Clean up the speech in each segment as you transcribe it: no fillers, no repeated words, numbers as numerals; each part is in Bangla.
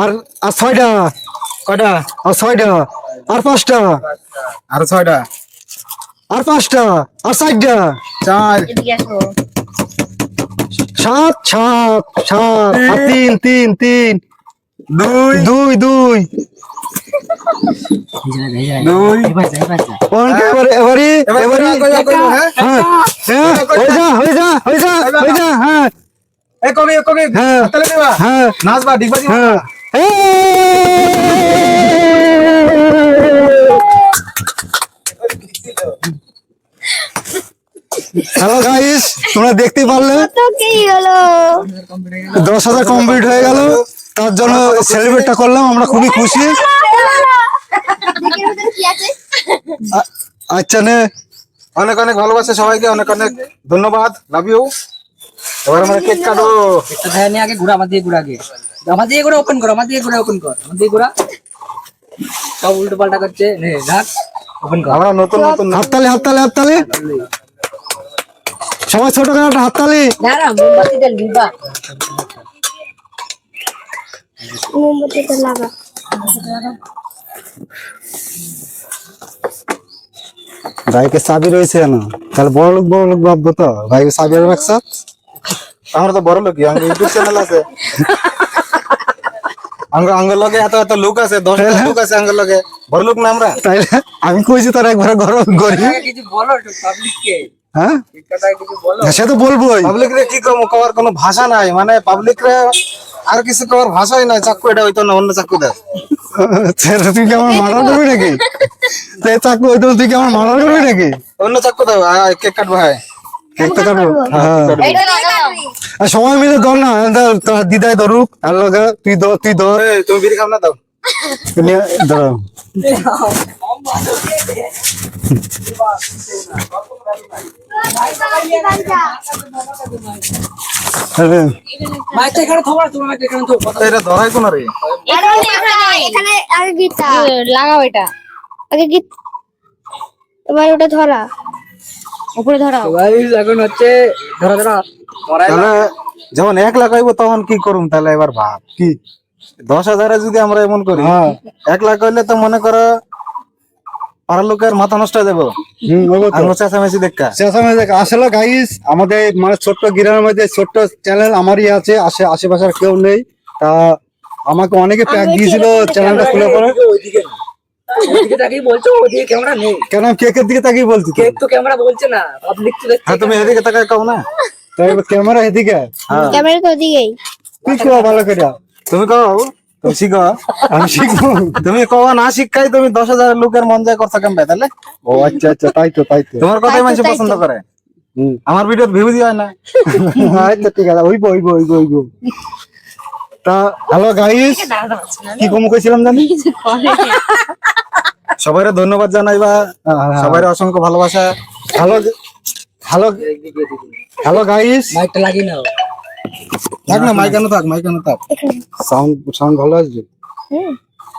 আর আর 6টা কয়টা? আর 6টা আর 5টা আর 6টা আর 5টা আর 4টা 4 এদিকে আসো। 7 7 7 আর 3 3 3 2 2 2 এবারে হ্যাঁ হয়ে যা হ্যাঁ এ কবি হ্যাঁ। হাতলে দেবা হ্যাঁ নাচবা ডিগবা দিবা হ্যাঁ হ্যালো গাইস, তোমরা দেখতে পারলে তো কি হলো? 10,000 কমপ্লিট হয়ে গেল। তার জন্য সেলিব্রেটটা করলাম, আমরা খুবই খুশি। দেখের ভিতরে কি আছে? আচ্ছা নে, অনেক অনেক ভালোবাসা সবাইকে, অনেক অনেক ধন্যবাদ, লাভ ইউ। এবার আমরা কেক কাটবো। একটা ধায় নিয়ে আগে ঘুরা, আমার দিয়ে ঘুরা, আগে আমার দিয়ে ঘুরা, ওপেন কর, আমার দিয়ে ঘুরা, ওপেন কর, আমার দিয়ে ঘুরা। সব উল্টো পাল্টা করছে, নে রাখ, ওপেন কর। আমরা নতুন নতুন হাততালি হাততালি হাততালি, সবাই ছোট করে একটা হাততালি। দাঁড়া, মোমবাতিটা নিবা। মোমবাতিটা লাগা। বাইকে চাবি রয়েছে না, তাহলে বড় লোক ভাববো তো। বাইকে চাবি রাখছ, আমরা তো বড় লোকই, আমাদের ইউটিউব চ্যানেল আছে। আঙ্গের লগে এত এত লোক আছে, 10টা লোক আছে আঙ্গের লগে, বড় লোক না আমরা। তাইলে আমি কইছি তোর একবার গরম করি। আগে কিছু বলো একটু পাবলিককে, হ্যাঁ ঠিকঠাক কিছু বলো। সে তো বলবোই। পাবলিক রে কি কওয়ার কোনো ভাষা নাই, মানে পাবলিক রে আর কিছু কওয়ার ভাষাই নাই। চাকু এটা হইতো না, অন্য চাকু দে। ছেলে তুই কি আমার মারার করবি নাকি? তো চাকু হইতো, তুই কি আমার মারার করবি নাকি? অন্য চাকু দাও, কেক কাটবো। হ্যাঁ কেক তো কাটবো। হ্যাঁ এইটা লাগাও। আর সবাই মিলে ধর না, তোর দিদাই ধরুক, আর লগা তুই ধর। এই, তুমি বিড়ি খাও না, দাও। ধরো মাইকটা এখানে থবা, তোমার মাইকটা এখানে থবা। এটা ধরাই কোন রে? এখানে আগে গীতা লাগাও, এটা আগে গীত, এবার ওটা ধরা, উপরে ধরাও। গাইস এখন হচ্ছে ধরা ধরা ধরাই। তাহলে যখন 1 লাগাইবো তখন কি করুম? তাহলে এবার ভাব কি 10,000 যদি আমরা এমন করি, হ্যাঁ 1 লাখ হইলে তো মনে করো পাড়ার লোকের মাথা নষ্ট হয়ে যাবো। আমরা চেঁচামেচি দেখা। আসলে গাইস, আমাদের মানে ছোট্ট গ্রামের মধ্যে ছোট্ট চ্যানেল আমারই আছে, আশেপাশের কেউ নেই। তা আমাকে অনেকে প্যাক দিয়েছিল চ্যানেলটা খুলে পরে। ওইদিকে না, ওইদিকে তাকিয়ে বলছো, ওইদিকে ক্যামেরা নেই। কেন আমি কেকের দিকে তাকিয়ে বলছি তো। কেক তো ক্যামেরা বলছে না, পাবলিক তো দেখছে। হ্যাঁ তুমি এদিকে তাকায় কও না। তাই ক্যামেরা এদিকে, হ্যাঁ ক্যামেরা তো দিকেই। তুই কো ভালো করে। তুমি কও, তুমি শিখো। আমি শিখবো। তুমি কও না শিখাই, তুমি 10,000 লোকের মন জয় করছো কেমন তাহলে? ও আচ্ছা আচ্ছা, তাই তো। তোমার কথাই মানুষ তাই তো। পছন্দ করে। হুম। আমার ভিডিও ভিউ হয় না। আচ্ছা ঠিক আছে, হইব। তা হ্যালো গাইস, কি কম কইছিলাম জানি? সবাইরে ধন্যবাদ জানাইবা, সবাইরে অসংখ্য ভালোবাসা। হ্যালো হ্যালো হ্যালো গাইস, মাইকটা লাগিয়ে নাও। থাক না, মাইকানো থাক। সাউন্ড ভালো আসবে?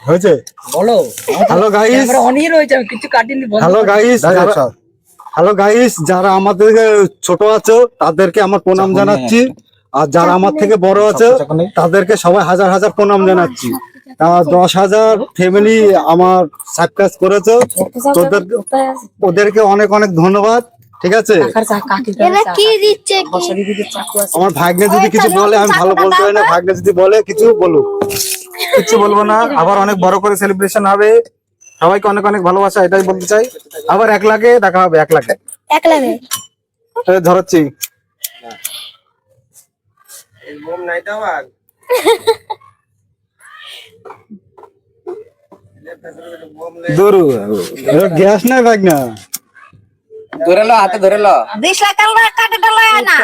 হয়েছে? বলো। হ্যালো গাইস, ক্যামেরা অনই রয়েছে, আমি কিছু কাটিনি, বন্ধ হ্যালো করে- গাইস, Direct সব। হ্যালো গাইস, যারা আমাদের ছোট আছো তাদেরকে আমার প্রণাম জানাচ্ছি, আর যারা আমার থেকে বড় আছো তাদেরকে সবাই হাজার হাজার প্রণাম জানাচ্ছি। 10,000 ফ্যামিলি আমার সাবস্ক্রাইব করেছো, ওদেরকে অনেক অনেক ধন্যবাদ। ঠিক আছে, এটা কি দিচ্ছে? আমার ভাগ্নে যদি কিছু বলে, আমি ভালো বলতে পারি না, ভাগ্নে যদি বলে কিছু বলুক। কিচ্ছু বলবো না, আবার অনেক বড় করে সেলিব্রেশন হবে। সবাইকে অনেক অনেক ভালোবাসা, এটাই বলতে চাই। আবার 1 লাখে দেখা হবে, 1 লাখে। এক লাগে। ধরাচ্ছি। দূরু গ্যাস নাই ভাগনা, ধরে লো, হাতে ধরে লো। 20 লাখ কাটে ডালায় না।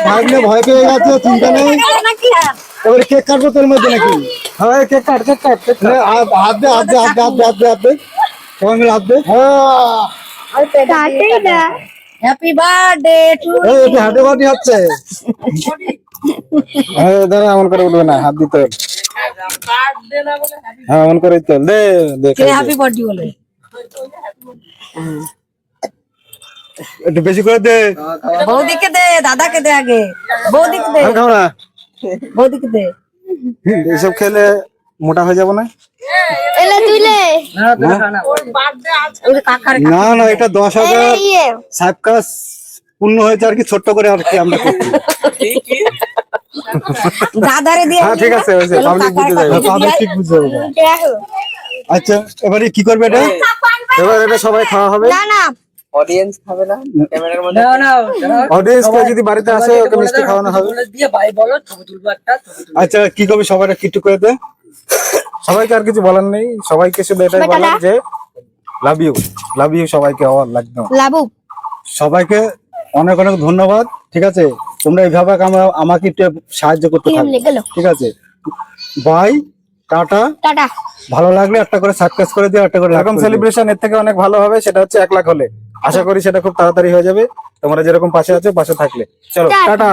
ভাগনে ভয় পেয়ে গেছে, চিন্তা নেই। নাকি আর? এবারে কেক কাটবো তোর মধ্যে নাকি? হ্যাঁ, কেক কাট। হাত দে, সবাই মিলে হাত দে। কাটেই না। হ্যাপি বার্থডে টু এই এটা হাতে বাটি হচ্ছে। দাঁড়া, এমন করে উঠবে না, হাত দিতে হবে। হ্যাঁ, এমন করে চল দে। হ্যাপি বার্থডে বলে। একটু বেশি করে দে। বৌদিকে দে, দাদাকে দে, আগে বৌদিকে দে। খাও না, বৌদিকে দে এইসব খেলে মোটা হয়ে যাবো না? এলে তুইলে না না না না ওই কাকার না না, এটা 10,000 ইয়ে সাহেব কাজ পূর্ণ হয়েছে আর কি, ছোট্ট করে আর কি আমরা করছি। দাদারে দিয়ে হ্যাঁ ঠিক আছে, হয়েছে, পাবলিক বুঝতে যাবে। তাদের ঠিক বুঝতে হবে। দেখো আচ্ছা, এবারে কি করবে এটা? এবার এটা সবাই খাওয়া হবে। না না অডিয়েন্স খাবে না ক্যামেরার মধ্যে? না না অডিয়েন্স কেউ যদি বাড়িতে আসে ওকে মিষ্টি খাওয়ানো হবে। দিয়ে ভাই বলো ছবি তুলবো একটা ছবি তুলবো। আচ্ছা, কি করবে সবাই একটু করে দে। সবাইকে আর কিছু বলার নেই, সবাইকে শুধু এটাই বলার যে লাভ ইউ সবাইকে, আমার লাগবে। লাবু সবাইকে অনেক অনেক ধন্যবাদ। ঠিক আছে, তোমরা এইভাবে আমাকে একটু সাহায্য করতে থাকবে। গেল ঠিক আছে, বাই, টাটা। টাটা ভালো লাগলে একটা করে সাবস্ক্রাইব করে দিও, একটা করে like এরকম করে দিও। সেলিব্রেশন এর থেকে অনেক ভালো হবে, সেটা হচ্ছে 1 লাখ হলে। আশা করি সেটা খুব তাড়াতাড়ি হয়ে যাবে, তোমরা যেরকম পাশে আছো পাশে থাকলে। চলো টাটা। টাটা।